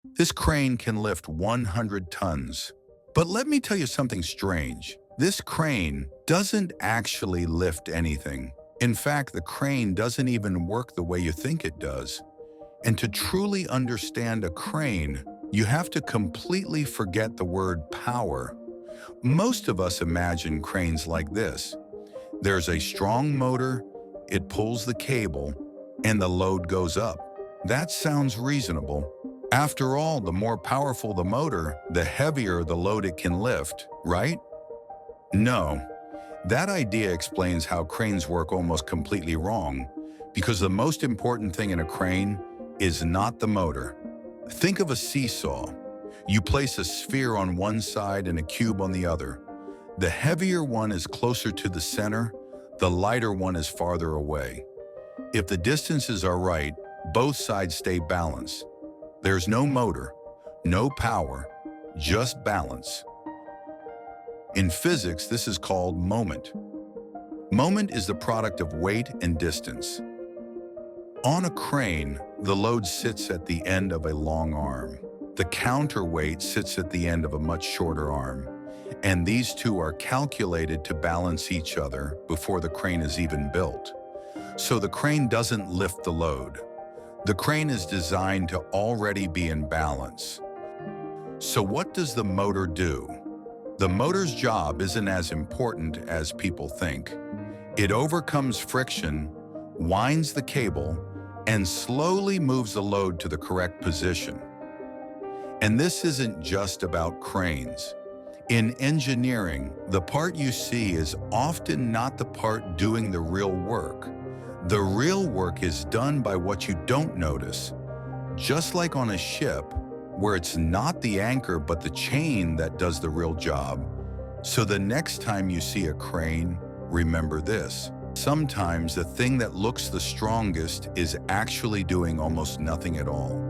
This crane can lift 100 tons. But let me tell you something strange. This crane doesn't actually lift anything. In fact, the crane doesn't even work the way you think it does. And to truly understand a crane, you have to completely forget the word power. Most of us imagine cranes like this. There's a strong motor, it pulls the cable, and the load goes up. That sounds reasonable. After all, the more powerful the motor, the heavier the load it can lift, right? No. That idea explains how cranes work almost completely wrong, because the most important thing in a crane is not the motor. Think of a seesaw. You place a sphere on one side and a cube on the other. The heavier one is closer to the center, the lighter one is farther away. If the distances are right, both sides stay balanced. There's no motor, no power, just balance. In physics, this is called moment. Moment is the product of weight and distance. On a crane, the load sits at the end of a long arm. The counterweight sits at the end of a much shorter arm. And these two are calculated to balance each other before the crane is even built. So the crane doesn't lift the load. The crane is designed to already be in balance. So what does the motor do? The motor's job isn't as important as people think. It overcomes friction, winds the cable, and slowly moves the load to the correct position. And this isn't just about cranes. In engineering, the part you see is often not the part doing the real work. The real work is done by what you don't notice. Just like on a ship, where it's not the anchor but the chain that does the real job. So the next time you see a crane, remember this. Sometimes the thing that looks the strongest is actually doing almost nothing at all.